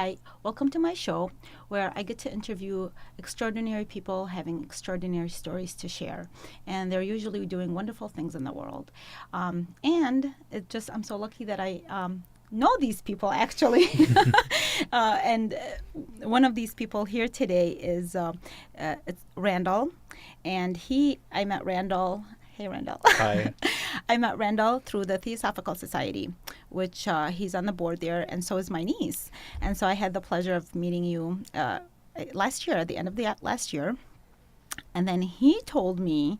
hi, welcome to my show where I get to interview extraordinary people having extraordinary stories to share. And they're usually doing wonderful things in the world. I'm so lucky that I know these people actually. And one of these people here today is it's Randall. And I met Randall. Hey, Randall. Hi. I met Randall through the Theosophical Society, which he's on the board there, and so is my niece. And so I had the pleasure of meeting you last year, at the end of the last year. And then he told me,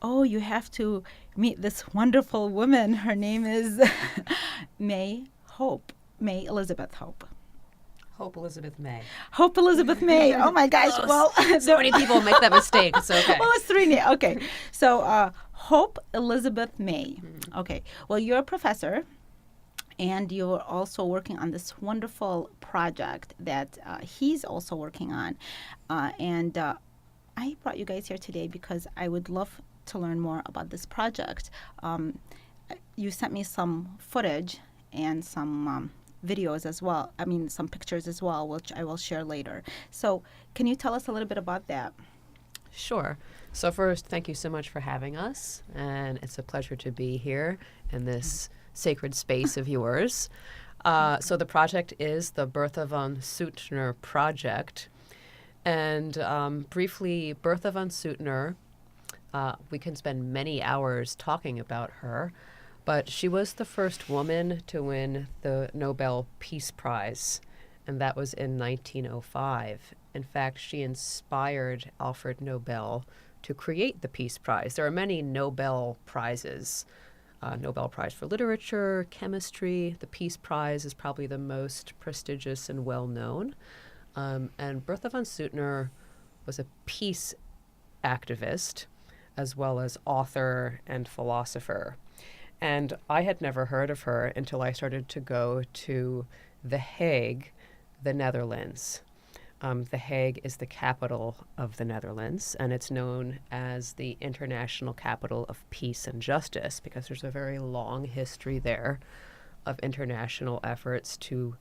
oh, you have to meet this wonderful woman. Her name is May Elizabeth Hope. Hope Elizabeth May. Hope Elizabeth May. Oh my gosh. Well, so many people make that mistake. It's okay. Well, it's three names. Okay. So Hope Elizabeth May. Mm-hmm. Okay. Well, you're a professor, and you're also working on this wonderful project that he's also working on. I brought you guys here today because I would love to learn more about this project. You sent me some footage and some videos as well. I mean, some pictures as well, which I will share later. So can you tell us a little bit about that? Sure. So first, thank you so much for having us. And it's a pleasure to be here in this sacred space of yours. So the project is the Bertha von Suttner project. And briefly, Bertha von Suttner, we can spend many hours talking about her. But she was the first woman to win the Nobel Peace Prize, and that was in 1905. In fact, she inspired Alfred Nobel to create the Peace Prize. There are many Nobel Prizes, Nobel Prize for Literature, Chemistry. The Peace Prize is probably the most prestigious and well-known. And Bertha von Suttner was a peace activist, as well as author and philosopher. And I had never heard of her until I started to go to The Hague, the Netherlands. The Hague is the capital of the Netherlands, and it's known as the international capital of peace and justice because there's a very long history there of international efforts to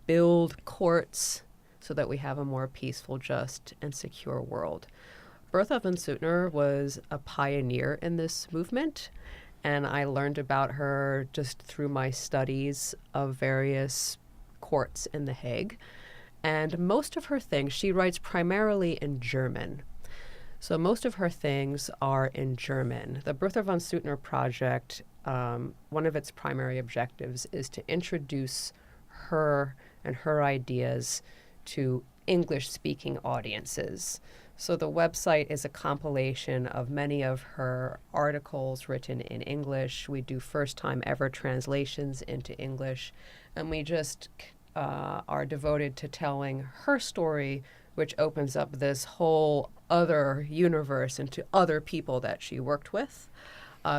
build courts so that we have a more peaceful, just, and secure world. Bertha von Suttner was a pioneer in this movement. And I learned about her just through my studies of various courts in The Hague. And most of her things, she writes primarily in German. So most of her things are in German. The Bertha von Suttner project, one of its primary objectives is to introduce her and her ideas to English-speaking audiences. So the website is a compilation of many of her articles written in English. We do first-time ever translations into English, and we just are devoted to telling her story, which opens up this whole other universe into other people that she worked with.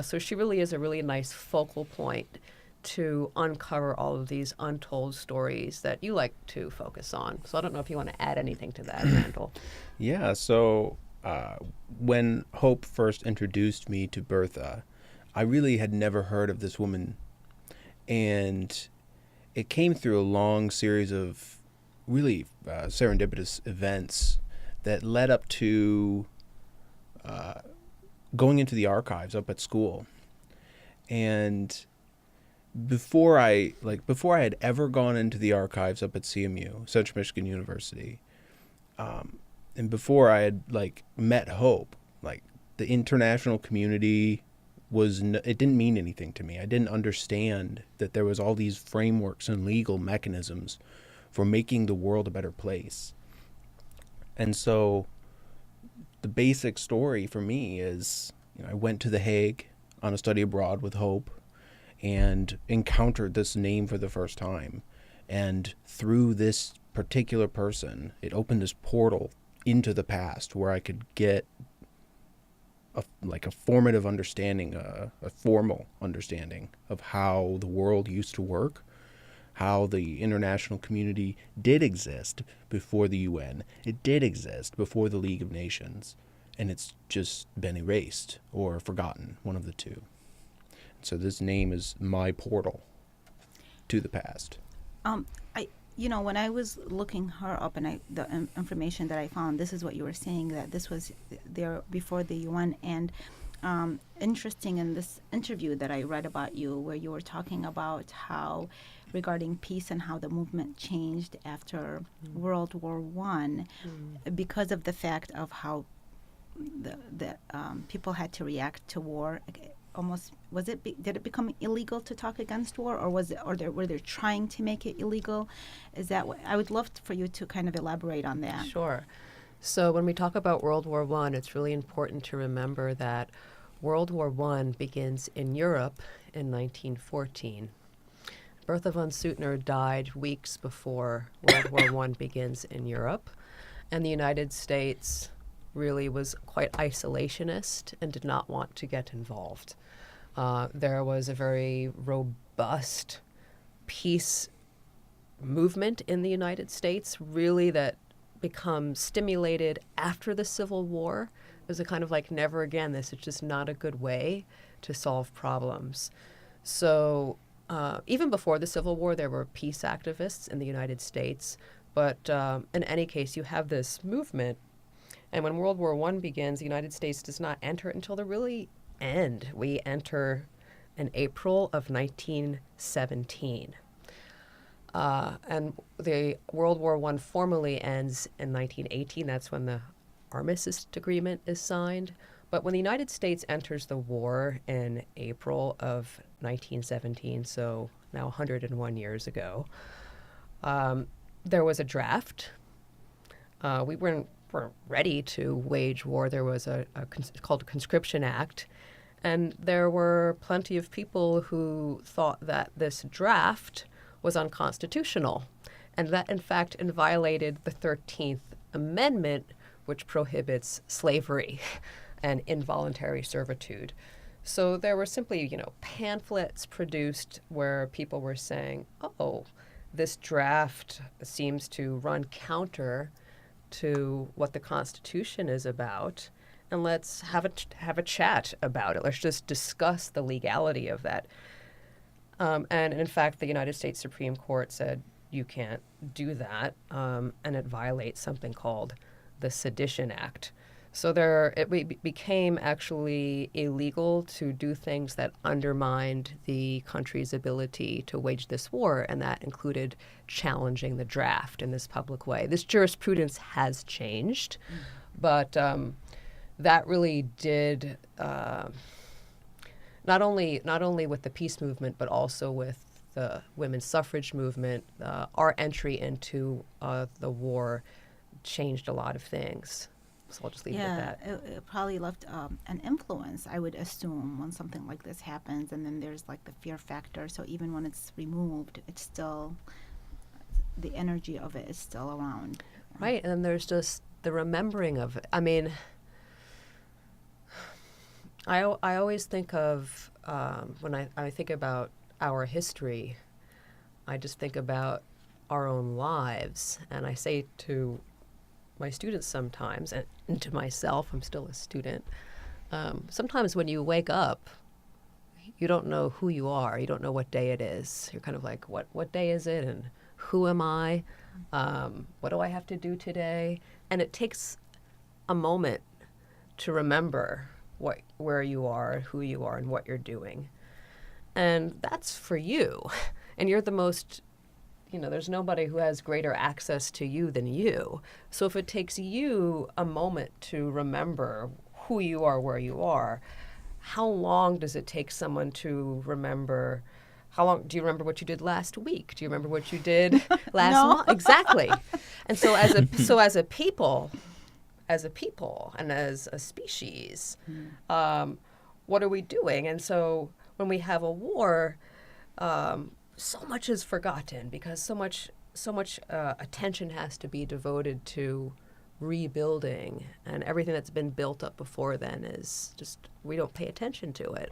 So she really is a really nice focal point to uncover all of these untold stories that you like to focus on. So I don't know if you want to add anything to that, Randall. Yeah, so when Hope first introduced me to Bertha, I really had never heard of this woman. And it came through a long series of really serendipitous events that led up to going into the archives up at school. And before I had ever gone into the archives up at CMU, Central Michigan University, and before I had met Hope, the international community it didn't mean anything to me. I didn't understand that there was all these frameworks and legal mechanisms for making the world a better place. And so the basic story for me is, I went to The Hague on a study abroad with Hope and encountered this name for the first time. And through this particular person, it opened this portal into the past where I could get a formative understanding, a formal understanding of how the world used to work, how the international community did exist before the UN. It did exist before the League of Nations, and it's just been erased or forgotten, one of the two. So this name is my portal to the past. when I was looking her up and the information that I found, this is what you were saying, that this was there before the UN. And interesting in this interview that I read about you, where you were talking about how regarding peace and how the movement changed after World War I because of the fact of how the people had to react to war. Almost did it become illegal to talk against war, or were they trying to make it illegal? Is that what I would love for you to kind of elaborate on that? Sure. So when we talk about World War I, it's really important to remember that World War I begins in Europe in 1914. Bertha von Suttner died weeks before World War I begins in Europe, and the United States really was quite isolationist and did not want to get involved. There was a very robust peace movement in the United States, really, that becomes stimulated after the Civil War. It was a kind of like, never again, this is just not a good way to solve problems. So even before the Civil War, there were peace activists in the United States. But in any case, you have this movement. And when World War I begins, the United States does not enter until the really end. We enter in April of 1917. And the World War I formally ends in 1918. That's when the Armistice Agreement is signed. But when the United States enters the war in April of 1917, so now 101 years ago, there was a draft. We weren't ready to wage war. There was called a Conscription Act. And there were plenty of people who thought that this draft was unconstitutional, and that, in fact, violated the 13th Amendment, which prohibits slavery and involuntary servitude. So there were simply, pamphlets produced where people were saying, oh, this draft seems to run counter to what the Constitution is about, and let's have a chat about it. Let's just discuss the legality of that. And in fact, the United States Supreme Court said you can't do that, and it violates something called the Sedition Act. So it became actually illegal to do things that undermined the country's ability to wage this war, and that included challenging the draft in this public way. This jurisprudence has changed, but that really did, not only with the peace movement, but also with the women's suffrage movement, our entry into the war changed a lot of things. So I'll just leave it at that. It probably left an influence, I would assume, when something like this happens. And then there's like the fear factor. So even when it's removed, it's still, the energy of it is still around. Right. And then there's just the remembering of it. I mean, I always think of, when I think about our history, I just think about our own lives. And I say to my students sometimes, and to myself, I'm still a student, sometimes when you wake up, you don't know who you are. You don't know what day it is. You're kind of like, what day is it, and who am I? What do I have to do today? And it takes a moment to remember where you are, who you are, and what you're doing. And that's for you. And you're the most, there's nobody who has greater access to you than you. So if it takes you a moment to remember who you are, where you are, how long does it take someone to remember? How long do you remember what you did last week? Do you remember what you did last month? Exactly. And so as a people, and as a species, what are we doing? And so when we have a war, so much is forgotten because so much attention has to be devoted to rebuilding, and everything that's been built up before then is just, we don't pay attention to it.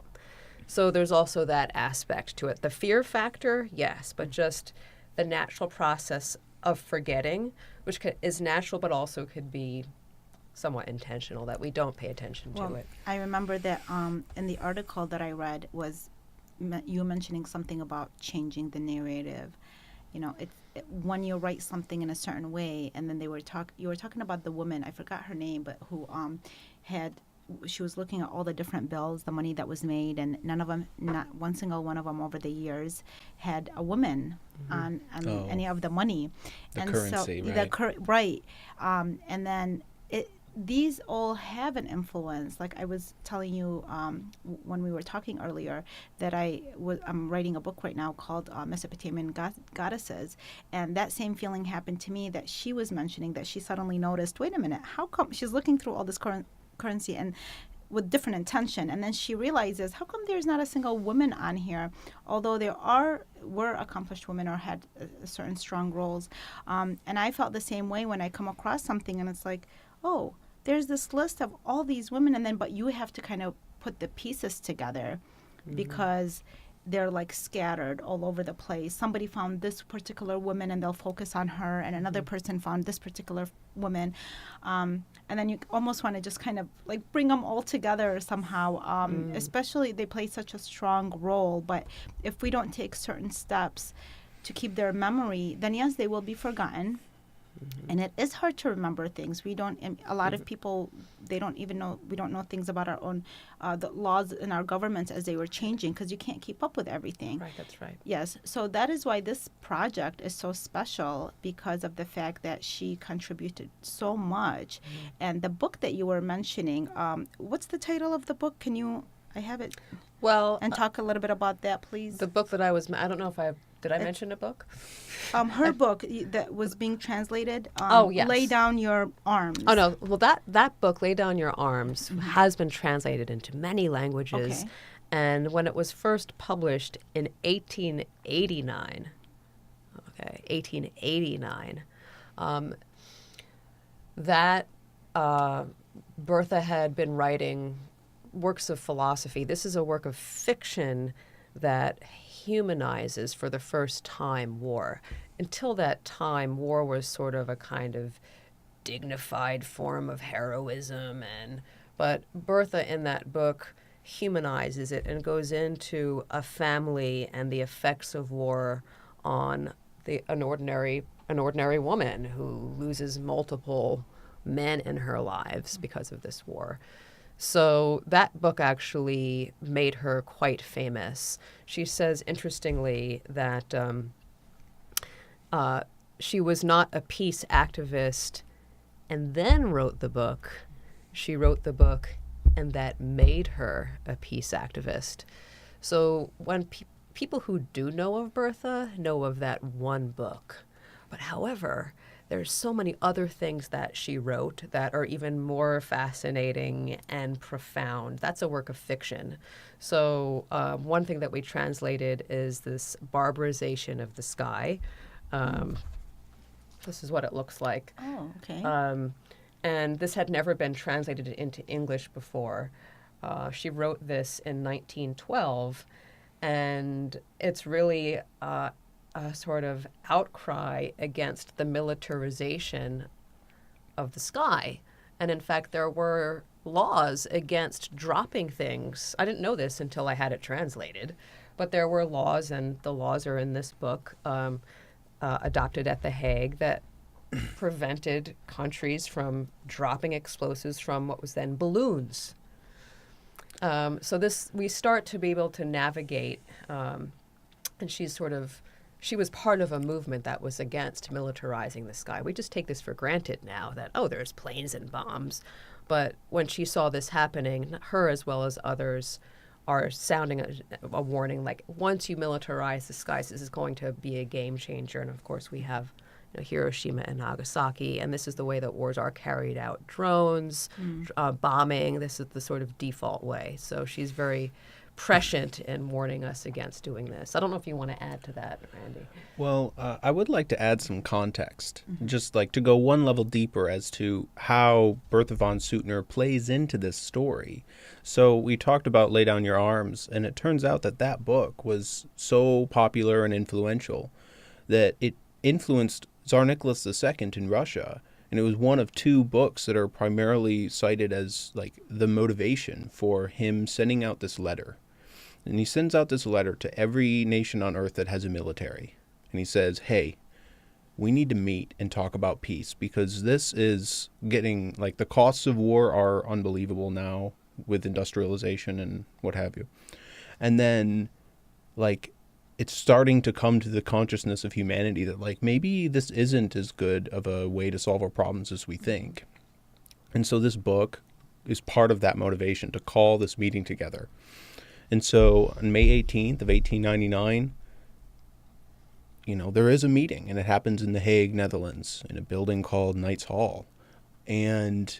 So there's also that aspect to it. The fear factor, yes, but just the natural process of forgetting, which is natural but also could be somewhat intentional, that we don't pay attention to it. I remember that in the article that I read was you mentioning something about changing the narrative. when you write something in a certain way, and then you were talking about the woman, I forgot her name, but who had she was looking at all the different bills, the money that was made, and not one single one of them over the years had a woman on any of the money. The and currency, so, right? Right. And then these all have an influence. Like I was telling you when we were talking earlier, that I'm writing a book right now called Mesopotamian Goddesses, and that same feeling happened to me that she was mentioning, that she suddenly noticed, wait a minute, how come she's looking through all this currency and with different intention, and then she realizes, how come there's not a single woman on here, although were accomplished women or had certain strong roles. And I felt the same way when I come across something and it's like, oh, there's this list of all these women, and then but you have to kind of put the pieces together because they're like scattered all over the place. Somebody found this particular woman and they'll focus on her, and another person found this particular woman. And then you almost want to just kind of like bring them all together somehow, especially they play such a strong role. But if we don't take certain steps to keep their memory, then yes, they will be forgotten. And it is hard to remember things. A lot of people, they don't even know, we don't know things about our own, the laws in our governments as they were changing, because you can't keep up with everything. Right, that's right. Yes, so that is why this project is so special, because of the fact that she contributed so much. And the book that you were mentioning, what's the title of the book? I have it. Well, and talk a little bit about that, please. The book that I don't know if did I mention a book? Her book that was being translated. Yes. Lay Down Your Arms. Oh, no. Well, that book, Lay Down Your Arms, has been translated into many languages. Okay. And when it was first published in 1889, that Bertha had been writing works of philosophy. This is a work of fiction that humanizes for the first time war. Until that time, war was sort of a kind of dignified form of heroism, but Bertha in that book humanizes it and goes into a family and the effects of war on an ordinary woman who loses multiple men in her lives because of this war. So that book actually made her quite famous. She says, interestingly, that she was not a peace activist and then wrote the book. She wrote the book, and that made her a peace activist. So when people who do know of Bertha know of that one book. But however, there's so many other things that she wrote that are even more fascinating and profound. That's a work of fiction. So one thing that we translated is this barbarization of the sky. This is what it looks like. Oh, okay. And this had never been translated into English before. She wrote this in 1912, and it's really a sort of outcry against the militarization of the sky. And in fact, there were laws against dropping things. I didn't know this until I had it translated, but there were laws, and the laws are in this book, adopted at the Hague, that prevented countries from dropping explosives from what was then balloons. So we start to be able to navigate, and she was part of a movement that was against militarizing the sky. We just take this for granted now that, there's planes and bombs. But when she saw this happening, her as well as others are sounding a warning, like, once you militarize the skies, this is going to be a game changer. And of course, we have Hiroshima and Nagasaki, and this is the way that wars are carried out. Drones, bombing, this is the sort of default way. So she's very prescient in warning us against doing this. I don't know if you want to add to that, Randy. Well, I would like to add some context, just like to go one level deeper as to how Bertha von Suttner plays into this story. So we talked about Lay Down Your Arms, and it turns out that book was so popular and influential that it influenced Tsar Nicholas II in Russia. And it was one of two books that are primarily cited as like the motivation for him sending out this letter. And he sends out this letter to every nation on earth that has a military. and he says, hey, we need to meet and talk about peace, because this is getting, like, the costs of war are unbelievable now with industrialization and what have you. And then, like, it's starting to come to the consciousness of humanity that, like, maybe this isn't as good of a way to solve our problems as we think. And so this book is part of that motivation to call this meeting together. And so on May 18th of 1899, there is a meeting, and it happens in The Hague, Netherlands, in a building called Knights Hall. And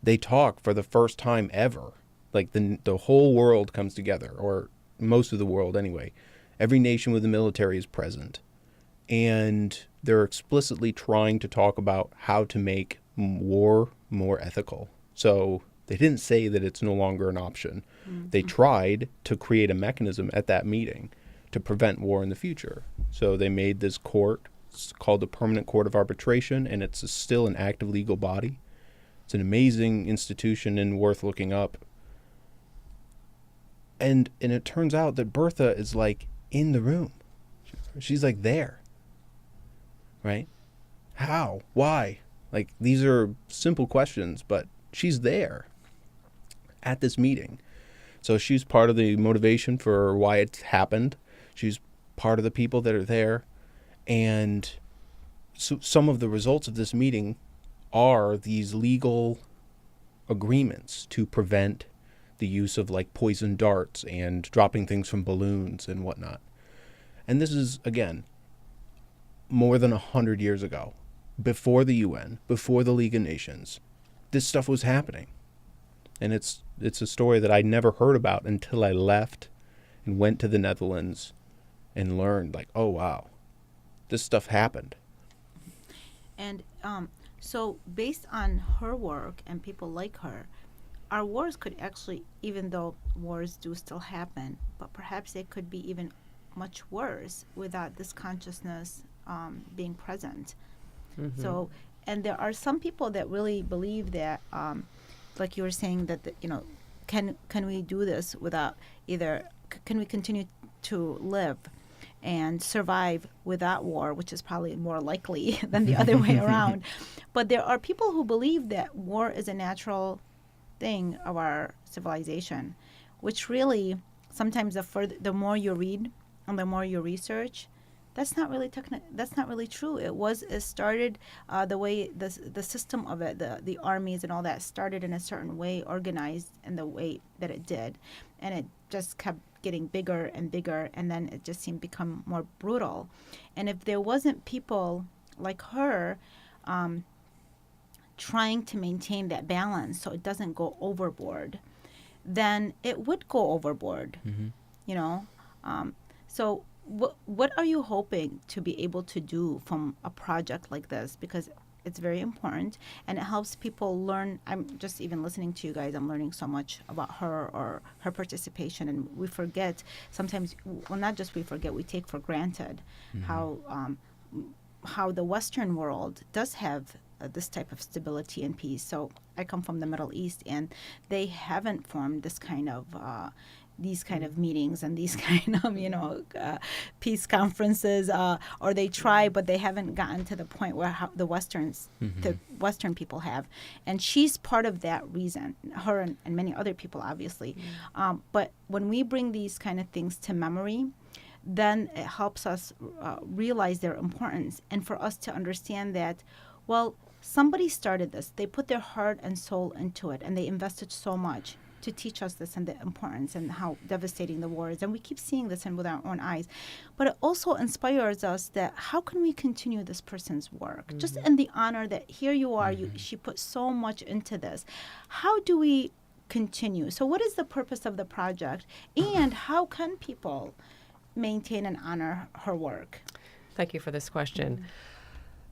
they talk for the first time ever. Like, the whole world comes together, or most of the world anyway. Every nation with a military is present. And they're explicitly trying to talk about how to make war more ethical. So they didn't say that it's no longer an option. Mm-hmm. They tried to create a mechanism at that meeting to prevent war in the future. So they made this court. It's called the Permanent Court of Arbitration, and it's still an active legal body. It's an amazing institution and worth looking up. And it turns out that Bertha is, like, in the room. She's, like, there. Right? How? Why? Like, these are simple questions, but she's there at this meeting. So she's part of the motivation for why it happened. She's part of the people that are there. And so some of the results of this meeting are these legal agreements to prevent the use of, like, poison darts and dropping things from balloons and whatnot. And this is, again, more than 100 years ago, before the UN, before the League of Nations. This stuff was happening. And it's a story that I never heard about until I left and went to the Netherlands and learned, like, oh, wow, this stuff happened. And so based on her work and people like her, our wars could actually, even though wars do still happen, but perhaps they could be even much worse without this consciousness being present. Mm-hmm. So, and there are some people that really believe that, like you were saying, that can we do this without can we continue to live and survive without war, which is probably more likely than the other way around. But there are people who believe that war is a natural thing of our civilization, which really sometimes the more you read and the more you research, that's not really true. It started the way the system of it, the armies and all that started in a certain way, organized in the way that it did, and it just kept getting bigger and bigger, and then it just seemed to become more brutal. And if there wasn't people like her trying to maintain that balance so it doesn't go overboard, then it would go overboard. Mm-hmm. So what are you hoping to be able to do from a project like this? Because it's very important, and it helps people learn. I'm just even listening to you guys, I'm learning so much about her or her participation, and we forget sometimes, well, not just we forget, we take for granted mm-hmm. how the Western world does have this type of stability and peace. So I come from the Middle East, and they haven't formed this kind of these kind of meetings and these kind of peace conferences, or they try, but they haven't gotten to the point where the Western people have. And she's part of that reason, her and many other people, obviously. Mm-hmm. But when we bring these kind of things to memory, then it helps us realize their importance, and for us to understand that, well, somebody started this. They put their heart and soul into it, and they invested so much to teach us this and the importance and how devastating the war is. And we keep seeing this with our own eyes. But it also inspires us that how can we continue this person's work? Mm-hmm. Just in the honor that here you are, mm-hmm. She put so much into this. How do we continue? So what is the purpose of the project? And how can people maintain and honor her work? Thank you for this question. Mm-hmm.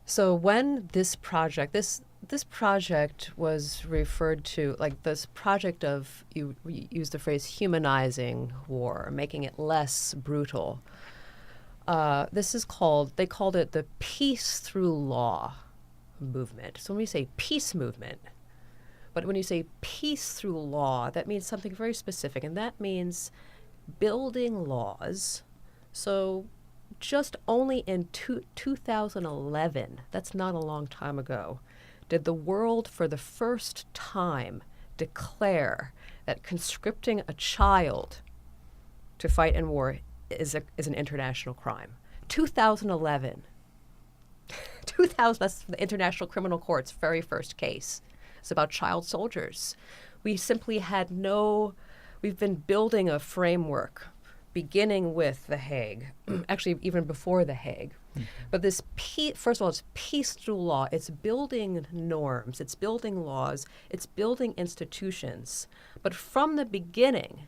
So when this project was referred to, like this project of, you use the phrase humanizing war, making it less brutal. They called it the Peace Through Law movement. So when we say peace movement, but when you say peace through law, that means something very specific, and that means building laws so just only in 2011, that's not a long time ago, did the world for the first time declare that conscripting a child to fight in war is an international crime. 2011. 2000, that's the International Criminal Court's very first case. It's about child soldiers. We simply had we've been building a framework beginning with the Hague, actually even before the Hague. But this, first of all, it's peace through law. It's building norms. It's building laws. It's building institutions. But from the beginning,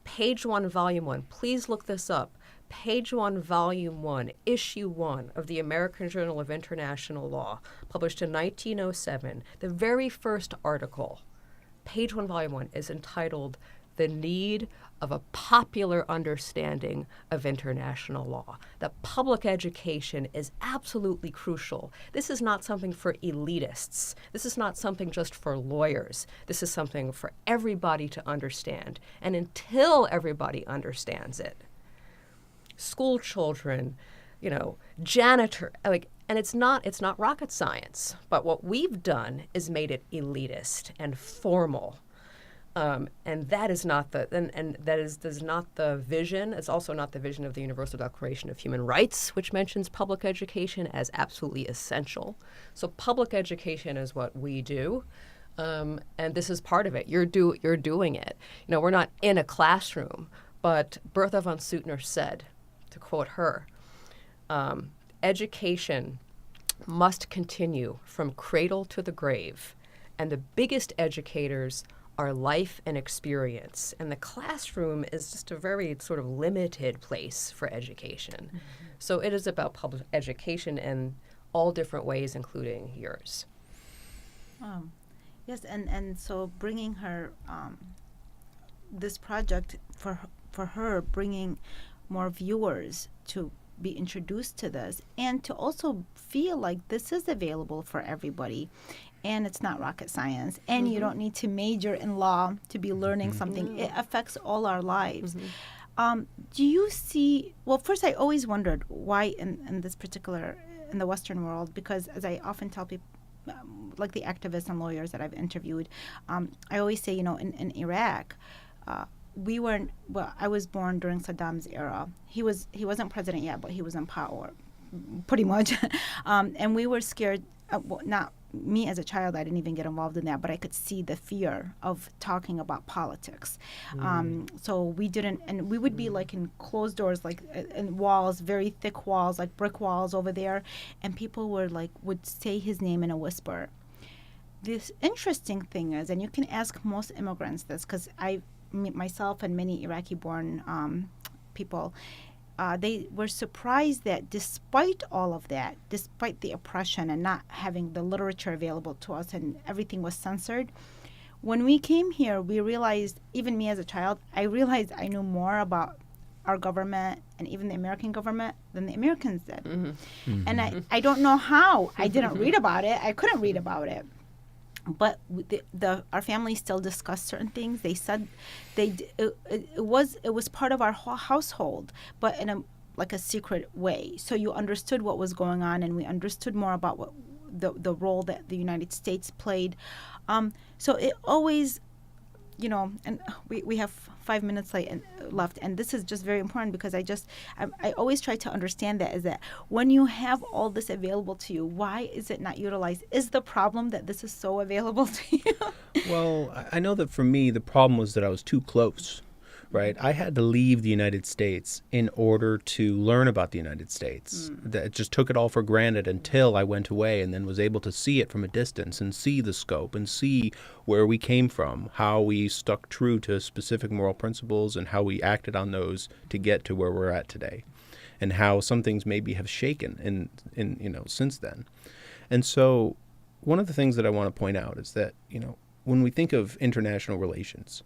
page 1, volume 1, please look this up. Page 1, volume 1, issue 1 of the American Journal of International Law, published in 1907. The very first article, page 1, volume 1, is entitled "The Need of a Popular Understanding of International Law." That public education is absolutely crucial. This is not something for elitists. This is not something just for lawyers. This is something for everybody to understand. And until everybody understands it, school children, janitor, and it's not rocket science. But what we've done is made it elitist and formal. And that is not that is not the vision. It's also not the vision of the Universal Declaration of Human Rights, which mentions public education as absolutely essential. So public education is what we do, and this is part of it. You're doing it. We're not in a classroom, but Bertha von Suttner said, to quote her, education must continue from cradle to the grave, and the biggest educators are life and experience. And the classroom is just a very sort of limited place for education. Mm-hmm. So it is about public education in all different ways, including yours. Yes, and so bringing her, this project for her, bringing more viewers to be introduced to this and to also feel like this is available for everybody. And it's not rocket science. And you don't need to major in law to be learning something. It affects all our lives. Do you see, well, first I always wondered why in this particular, in the Western world, because as I often tell people, like the activists and lawyers that I've interviewed, I always say, in Iraq, I was born during Saddam's era. He wasn't president yet, but he was in power, pretty much. And we were scared, not me as a child, I didn't even get involved in that, but I could see the fear of talking about politics. So we didn't, and we would be like in closed doors, like in walls, very thick walls, like brick walls over there, and people would say his name in a whisper. This interesting thing is, and you can ask most immigrants this, because myself and many Iraqi-born people, they were surprised that despite all of that, despite the oppression and not having the literature available to us and everything was censored, when we came here, we realized, even me as a child, I realized I knew more about our government and even the American government than the Americans did. And I don't know how. I didn't read about it. I couldn't read about it. But our family still discussed certain things. They said it was part of our whole household, but in a secret way. So you understood what was going on, and we understood more about what the role that the United States played. So it always, and we have 5 minutes left, and this is just very important because I always try to understand that, is that when you have all this available to you, why is it not utilized? Is the problem that this is so available to you? Well, I know that for me, the problem was that I was too close, right? I had to leave the United States in order to learn about the United States. That just took it all for granted until I went away and then was able to see it from a distance and see the scope and see where we came from, how we stuck true to specific moral principles and how we acted on those to get to where we're at today, and how some things maybe have shaken in since then. And so one of the things that I want to point out is that, when we think of international relations,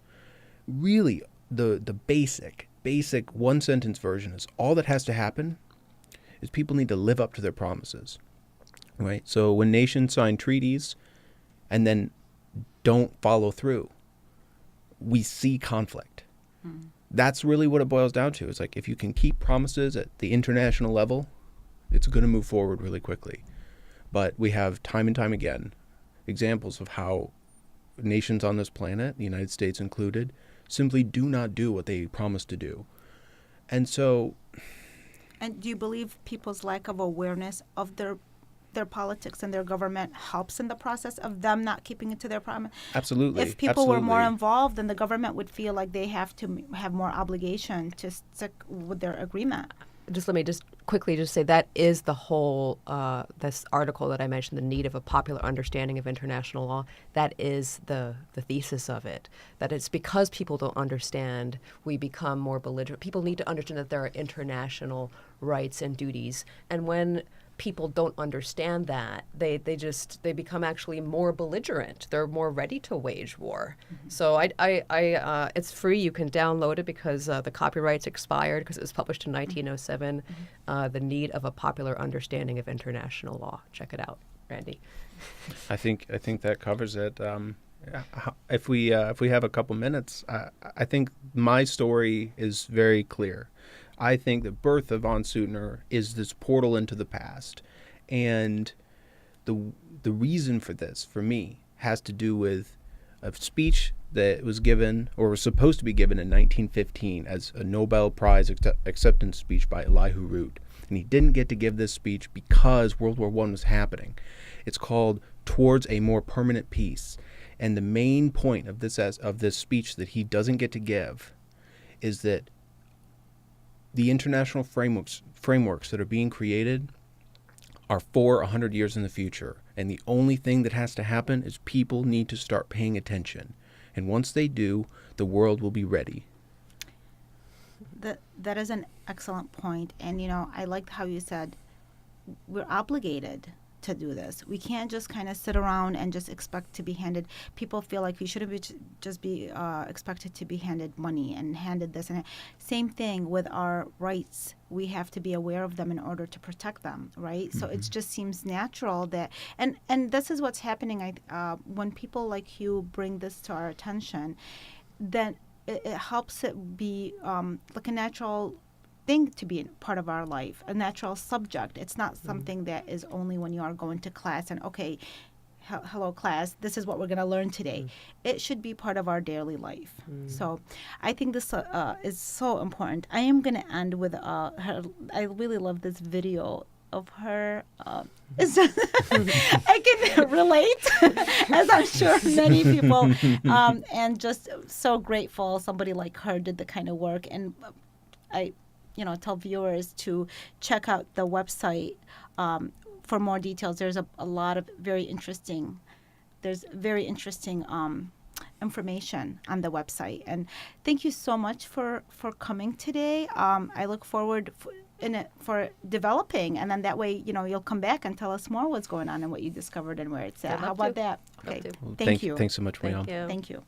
really the basic one sentence version is all that has to happen is people need to live up to their promises, right? So when nations sign treaties and then don't follow through, we see conflict. that's really what it boils down to. It's like if you can keep promises at the international level, it's going to move forward really quickly. But we have time and time again examples of how nations on this planet, the United States included, simply do not do what they promise to do. And so... And do you believe people's lack of awareness of their politics and their government helps in the process of them not keeping it to their promise? Absolutely. If people were more involved, then the government would feel like they have to have more obligation to stick with their agreement. Let me quickly say that is the whole, this article that I mentioned, the need of a popular understanding of international law. That is the thesis of it, that it's because people don't understand, we become more belligerent. People need to understand that there are international rights and duties. And when people don't understand that, they become actually more belligerent. They're more ready to wage war. Mm-hmm. So it's free. You can download it because the copyright's expired because it was published in 1907. Mm-hmm. The need of a popular understanding of international law. Check it out, Randy. I think that covers it. If we have a couple minutes, I think my story is very clear. I think that Bertha von Suttner is this portal into the past. And the reason for this, for me, has to do with a speech that was given, or was supposed to be given in 1915 as a Nobel Prize acceptance speech by Elihu Root. And he didn't get to give this speech because World War I was happening. It's called Towards a More Permanent Peace. And the main point of this speech that he doesn't get to give is that the international frameworks that are being created are for 100 years in the future. And the only thing that has to happen is people need to start paying attention. And once they do, the world will be ready. That is an excellent point. And, I liked how you said we're obligated to do this. We can't just kind of sit around and just expect to be handed. People feel like we shouldn't just be expected to be handed money and handed this and that. Same thing with our rights. We have to be aware of them in order to protect them, right? Mm-hmm. So it just seems natural that, and this is what's happening. When people like you bring this to our attention, then it helps it be like a natural thing to be part of our life, a natural subject. It's not something that is only when you are going to class and, okay, hello class, this is what we're going to learn today. It should be part of our daily life. So I think this is so important. I am going to end with her. I really love this video of her. It's just I can relate, as I'm sure many people, and just so grateful somebody like her did the kind of work. And I tell viewers to check out the website for more details. There's a lot of very interesting information on the website. And thank you so much for coming today. I look forward for developing, and then that way, you'll come back and tell us more what's going on and what you discovered and where it's at. How about that? Okay. Well, thank you. Thanks so much, Marielle. Thank you. Thank you.